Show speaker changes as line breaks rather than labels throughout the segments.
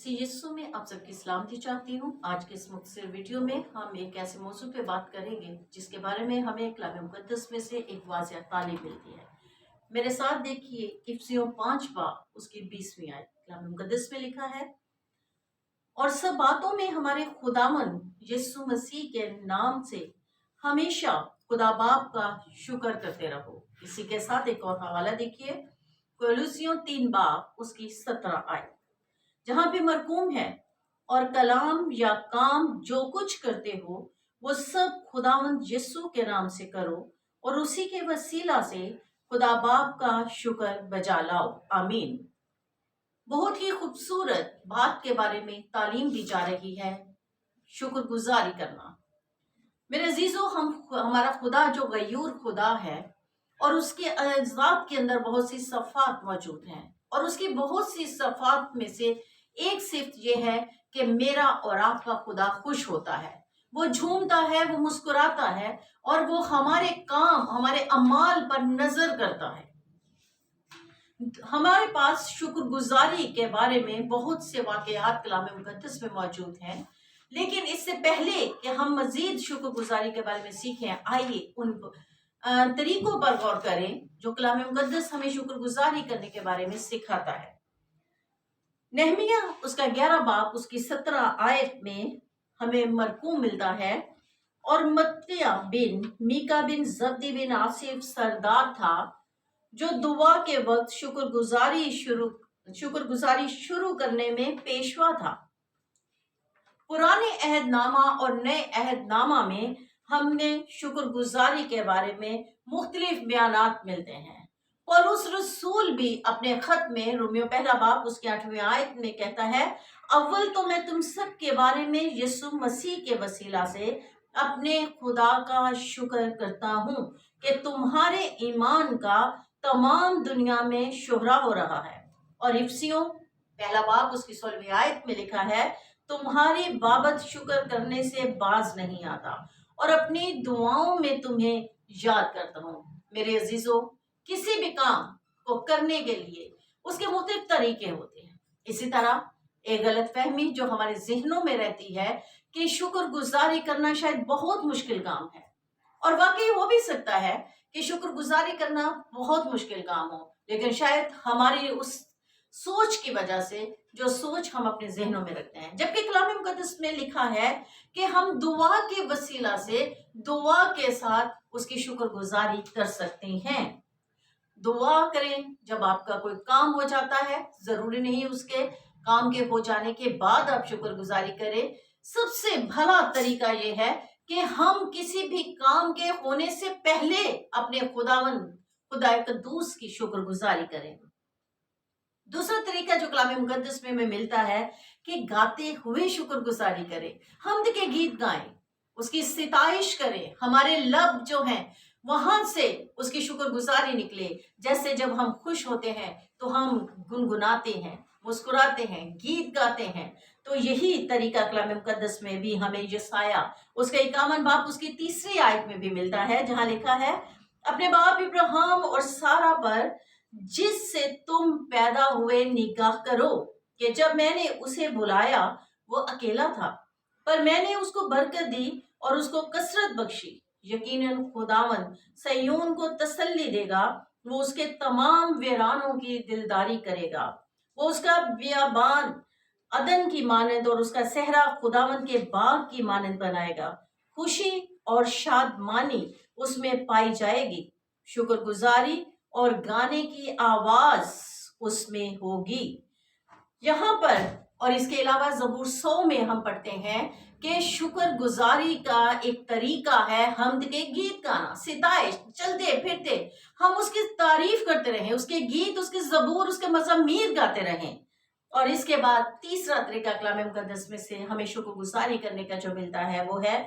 मसीह यीशु में आप सबकी सलामती चाहती हूँ। आज के इस मुख्तसर वीडियो में हम एक ऐसे मौजू पे बात करेंगे जिसके बारे में हमें कलाम मुकद्दस में से एक वाज़िह तालीम मिलती है। मेरे साथ देखिए इफिसियों 5 बाब उसकी 20वीं आयत कलाम मुकद्दस में लिखा है, और सब बातों में हमारे खुदावन यीशु मसीह के नाम से हमेशा खुदा बाप का शुक्र करते रहो। इसी के साथ एक और हवाला देखिए, कोलोसियों 3 बाब उसकी 17 आयत, जहां पे मरकूम है, और कलाम या काम जो कुछ करते हो वो सब खुदावंद यीशु के नाम से करो और उसी के वसीला से खुदा बाप का शुक्र बजा लाओ। आमीन। बहुत ही खूबसूरत बात के बारे में तालीम दी जा रही है, शुक्रगुजारी करना। मेरे अजीजों, हमारा खुदा जो गयूर खुदा है और उसके अज़ात के अंदर बहुत सी सफ़ात मौजूद हैं, और उसकी बहुत सी सफ़ात में से एक सिर्फ ये है कि मेरा और आपका खुदा खुश होता है, वो झूमता है, वो मुस्कुराता है, और वो हमारे काम, हमारे अमाल पर नजर करता है। हमारे पास शुक्रगुजारी के बारे में बहुत से वाकयात कलाम मुकद्दस में मौजूद हैं, लेकिन इससे पहले कि हम मजीद शुक्रगुजारी के बारे में सीखें, आइए उन तरीकों पर गौर करें जो कलाम मुकद्दस हमें शुक्रगुजारी करने के बारे में सिखाता है। नहमिया उसका 11 बाब उसकी 17 आयत में हमें मरकूम मिलता है, और मत्तिया बिन मीका बिन जब्दी बिन आसिफ सरदार था जो दुआ के वक्त शुक्रगुजारी शुरू करने में पेशवा था। पुराने अहदनामा और नए अहदनामा में हमने शुक्रगुजारी के बारे में मुख्तलिफ बयानात मिलते हैं। पौलुस रसूल भी अपने खत में रोमियो 1 बाब उसकी 8वीं आयत में कहता है, अव्वल तो मैं तुम सब के बारे में यीशु मसीह के वसीला से अपने खुदा का शुक्र करता हूँ कि तुम्हारे ईमान का तमाम दुनिया में शोहरा हो रहा है। और इफिसियों 1 बाब उसकी 16वीं आयत में लिखा है, तुम्हारी बाबत शुक्र करने से बाज नहीं आता और अपनी दुआओं में तुम्हें याद करता हूँ। मेरे अजीजों, किसी भी काम को करने के लिए उसके मुख्तलिफ तरीके होते हैं। इसी तरह एक गलत फहमी जो हमारे जहनों में रहती है कि शुक्रगुजारी करना शायद बहुत मुश्किल काम है, और वाकई हो भी सकता है कि शुक्रगुजारी करना बहुत मुश्किल काम हो, लेकिन शायद हमारी उस सोच की वजह से, जो सोच हम अपने जहनों में रखते हैं। जबकि कलाम मुकद्दस में लिखा है कि हम दुआ के वसीला से दुआ के साथ उसकी शुक्रगुजारी कर सकते हैं। दुआ करें जब आपका कोई काम हो जाता है, जरूरी नहीं उसके काम के हो जाने के बाद आप शुक्रगुजारी करें। सबसे भला तरीका यह है कि हम किसी भी काम के होने से पहले अपने खुदा कद्दूस की शुक्रगुजारी करें। दूसरा तरीका जो कलाम मुकद्दस में हमें मिलता है कि गाते हुए शुक्रगुजारी करें, हमद के गीत गाएं, उसकी सिताइश करें, हमारे लब जो हैं वहां से उसकी शुक्रगुजारी निकले। जैसे जब हम खुश होते हैं तो हम गुनगुनाते हैं, मुस्कुराते हैं, गीत गाते हैं। तो यही तरीका कलाम मुकद्दस में भी हमें यशायाह उसके 51 बाब उसकी 3री आयत में भी मिलता है, जहां लिखा है, अपने बाप इब्राहिम और सारा पर जिससे तुम पैदा हुए निगाह करो कि जब मैंने उसे बुलाया वो अकेला था, पर मैंने उसको बरकत दी और उसको कसरत बख्शी। यकीनन खुदावन सयोन को तसल्ली देगा, वो उसके तमाम वीरानों की दिलदारी करेगा। वो उसका बियाबान अदन की मानंद और उसका सहरा खुदावन के बाग की मानंद बनाएगा। खुशी और शादमानी उसमें पाई जाएगी, शुक्रगुजारी और गाने की आवाज उसमें होगी। यहाँ पर और इसके अलावा ज़बूर 100 में हम पढ़ते हैं कि शुक्रगुजारी का एक तरीका है हमद के गीत गाना, सिताइश, चलते फिरते हम उसकी तारीफ करते रहें, उसके गीत, उसके ज़बूर, उसके मज़ामीर गाते रहें। और इसके बाद तीसरा तरीका कलाम मुकद्दस में से हमें शुक्रगुजारी करने का जो मिलता है वो है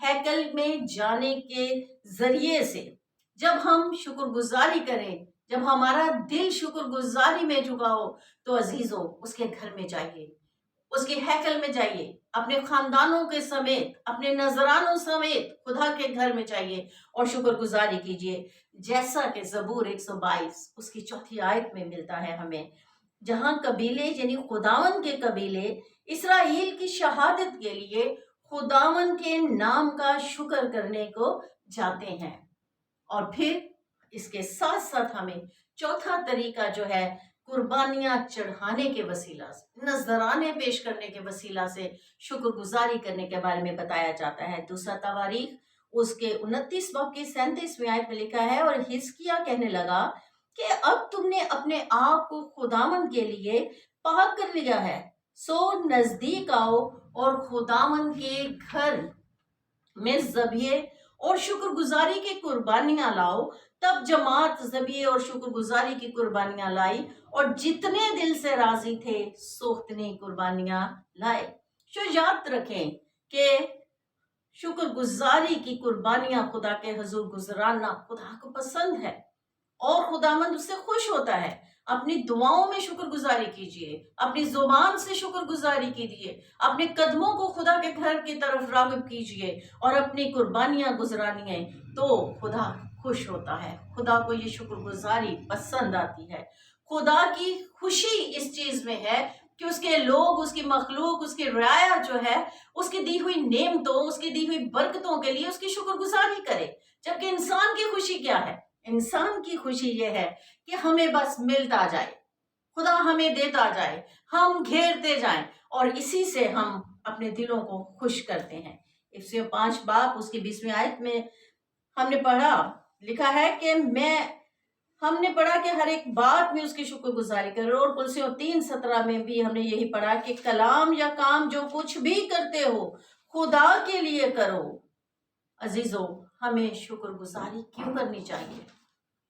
हैकल में जाने के जरिए से। जब हम शुक्रगुजारी करें, जब हमारा दिल शुक्रगुजारी में झुका हो, तो अजीजों उसके घर में जाइए, उसके हैकल में जाइए, अपने खानदानों के समेत, अपने नजरानों समेत खुदा के घर में जाइए और शुक्रगुजारी कीजिए, जैसा कि ज़बूर 122 उसकी 4थी आयत में मिलता है हमें जहां कबीले यानी खुदावन के कबीले इसराइल की शहादत के लिए खुदावन के नाम का शुक्र करने को जाते हैं। और फिर इसके साथ साथ हमें चौथा तरीका जो है कुर्बानियां चढ़ाने के वसीला से, नजराने पेश करने के वसीला से शुक्रगुजारी करने के बारे में बताया जाता है। दूसरा तवारीख उसके 29 बाब की 37वीं आयत में लिखा है, और हिजकिय्याह कहने लगा कि अब तुमने अपने आप को खुदावन के लिए पाक कर लिया है, सो नजदीक आओ और खुदावन के घर में ज़बिये और शुक्रगुजारी की कुर्बानियां लाओ। तब जमात ज़बिये और शुक्रगुजारी की कुर्बानियां लाई, और जितने दिल से राजी थे सो उतनी कुर्बानियां लाए। तो याद रखें कि शुक्रगुजारी की कुर्बानियां खुदा के हुजूर गुजराना खुदा को पसंद है और खुदावंद उससे खुश होता है। अपनी दुआओं में शुक्रगुजारी कीजिए, अपनी जुबान से शुक्रगुजारी कीजिए, अपने कदमों को खुदा के घर की तरफ राग़िब कीजिए और अपनी कुर्बानियां गुजरानिए, तो खुदा खुश होता है। खुदा को ये शुक्रगुजारी पसंद आती है। खुदा की खुशी इस चीज में है कि उसके लोग, उसकी मखलूक, उसकी रियाया जो है उसकी दी हुई नेमतों, उसकी दी हुई बरकतों के लिए उसकी शुक्रगुजारी करे। जबकि इंसान की खुशी क्या है? इंसान की खुशी ये है कि हमें बस मिलता जाए, खुदा हमें देता जाए, हम घेरते जाएं, और इसी से हम अपने दिलों को खुश करते हैं। इफ्सियों 5 बाब उसकी 20वीं आयत में हमने पढ़ा, लिखा है कि हमने पढ़ा कि हर एक बात में उसकी शुक्रगुजारी करो। और कुलसियों 3:17 में भी हमने यही पढ़ा कि कलाम या काम जो कुछ भी करते हो खुदा के लिए करो। अजीजों, हमें शुक्रगुजारी क्यों करनी चाहिए?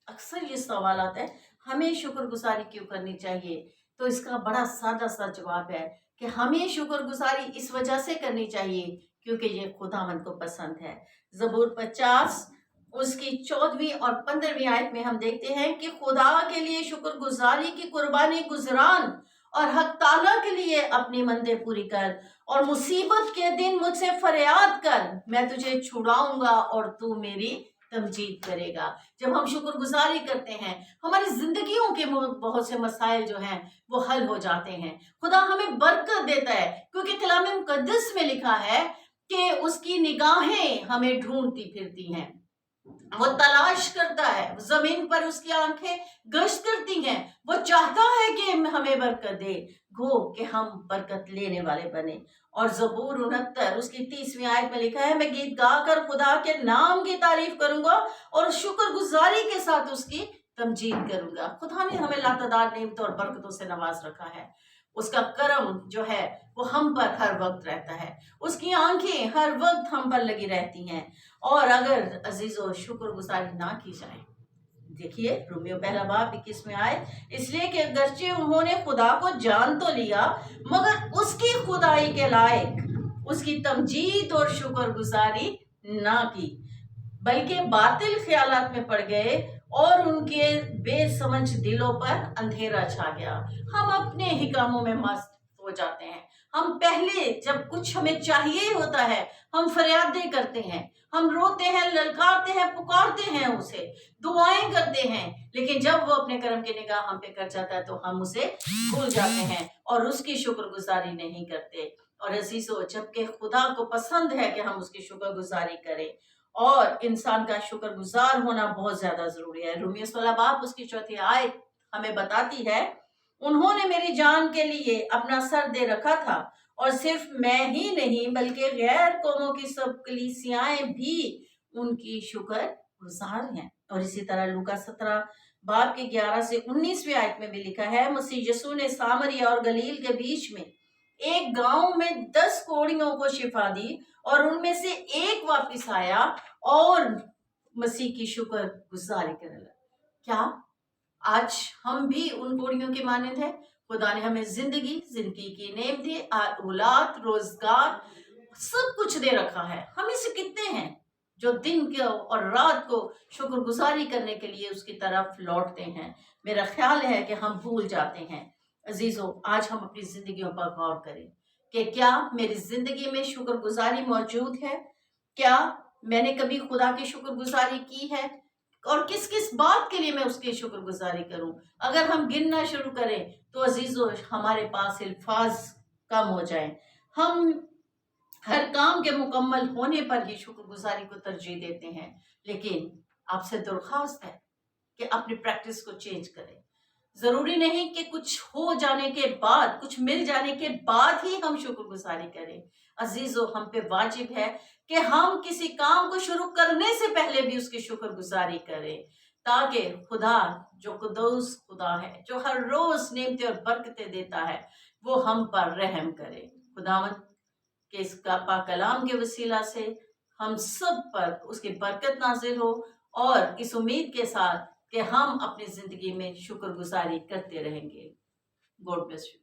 अक्सर ये सवाल आता है, हमें शुक्रगुजारी क्यों करनी चाहिए? तो इसका बड़ा सादा सा जवाब है कि हमें शुक्रगुजारी इस वजह से करनी चाहिए क्योंकि ये खुदावंद को पसंद है। ज़बूर 50 उसकी 14वीं और 15वीं आयत में हम देखते हैं कि खुदा के लिए शुक्रगुजारी की कुर्बानी गुजरान और हक ताला के लिए अपनी मंदे पूरी कर, और मुसीबत के दिन मुझसे फरियाद कर, मैं तुझे छुड़ाऊंगा और तू मेरी तमजीद करेगा। जब हम शुक्रगुजारी करते हैं, हमारी जिंदगियों के बहुत से मसाइल जो हैं वो हल हो जाते हैं। खुदा हमें बरकत देता है क्योंकि कलाम मुकद्दस में लिखा है कि उसकी निगाहें हमें ढूंढती फिरती हैं, वो तलाश करता है, जमीन पर उसकी आंखें गश्त करती हैं, वो चाहता है कि हमें बरकत दे, गो कि हम बरकत लेने वाले बने। और ज़बूर 69 उसकी 30वीं आयत में लिखा है, मैं गीत गाकर खुदा के नाम की तारीफ करूंगा और शुक्रगुजारी के साथ उसकी तमजीद करूंगा। खुदा ने हमें लातादार नेमतों और बरकतों से नवाज रखा है। उसका करम जो है वो हम पर हर वक्त रहता है, उसकी आंखें हर वक्त हम पर लगी रहती हैं। और अगर अजीजों शुक्रगुजारी ना की जाए, देखिए रोमियो 1 बाब 21 में आए, इसलिए कि अगरचे उन्होंने खुदा को जान तो लिया मगर उसकी खुदाई के लायक उसकी तमजीद और शुक्रगुजारी ना की, बल्कि बातिल ख्यालात में पड़ गए और उनके बेसमझ दिलों पर अंधेरा छा गया। हम अपने ही कामों में मस्त हो जाते हैं। हम पहले जब कुछ हमें चाहिए होता है हम फरियादें करते हैं, हम रोते हैं, ललकारते हैं, पुकारते हैं, उसे दुआएं करते हैं, लेकिन जब वो अपने कर्म की निगाह हम पे कर जाता है तो हम उसे भूल जाते हैं और उसकी शुक्रगुजारी नहीं करते। और अजीजों, जबकि खुदा को पसंद है कि हम उसकी शुक्रगुजारी करें और इंसान का शुक्रगुजार होना बहुत ज्यादा जरूरी है। रोमियो 16 बाब उसकी 4वीं आयत हमें बताती है, उन्होंने मेरी जान के लिए अपना सर दे रखा था और सिर्फ मैं ही नहीं बल्कि गैर कौमों की सब कलीसियाएं भी उनकी शुक्र गुजार हैं। और इसी तरह लूका 17 बाब के 11 से 19वीं आयत में भी लिखा है, मसीह यीशु ने सामरिया और गलील के बीच में एक गांव में 10 कोढ़ियों को शिफा दी और उनमें से एक वापिस आया और मसीह की शुक्र गुजारी करने लगा। क्या आज हम भी उन कोढ़ियों के मानद हैं? खुदा ने हमें जिंदगी की नेम दी, औलाद, रोजगार, सब कुछ दे रखा है। हम इसे कितने हैं जो दिन के और रात को शुक्रगुजारी करने के लिए उसकी तरफ लौटते हैं? मेरा ख्याल है कि हम भूल जाते हैं। अजीजों, आज हम अपनी जिंदगियों पर गौर करें कि क्या मेरी जिंदगी में शुक्रगुजारी मौजूद है? क्या मैंने कभी खुदा की शुक्रगुजारी की है? اور کس کس بات کے لیے میں اس کی شکر گزاری کروں. اگر ہم گننا شروع کریں تو عزیزو ہمارے پاس الفاظ کم ہو جائیں. ہم ہر کام کے مکمل ہونے پر ہی شکر گزاری کو ترجیح دیتے ہیں، لیکن آپ سے درخواست ہے کہ اپنی پریکٹس کو چینج کریں. ضروری نہیں کہ کچھ ہو جانے کے بعد، کچھ مل جانے کے بعد ہی ہم شکر گزاری کریں. عزیزو ہم پہ واجب ہے کہ ہم کسی کام کو شروع کرنے سے پہلے بھی اس کی شکر گزاری کریں، تاکہ خدا جو قدوس خدا ہے، جو ہر روز نعمتیں اور برکتیں دیتا ہے، وہ ہم پر رحم کرے. خداوند کہ اس کا پاک کلام کے وسیلہ سے ہم سب پر اس کی برکت نازل ہو، اور اس امید کے ساتھ کہ ہم اپنی زندگی میں شکر گزاری کرتے رہیں گے. God bless you.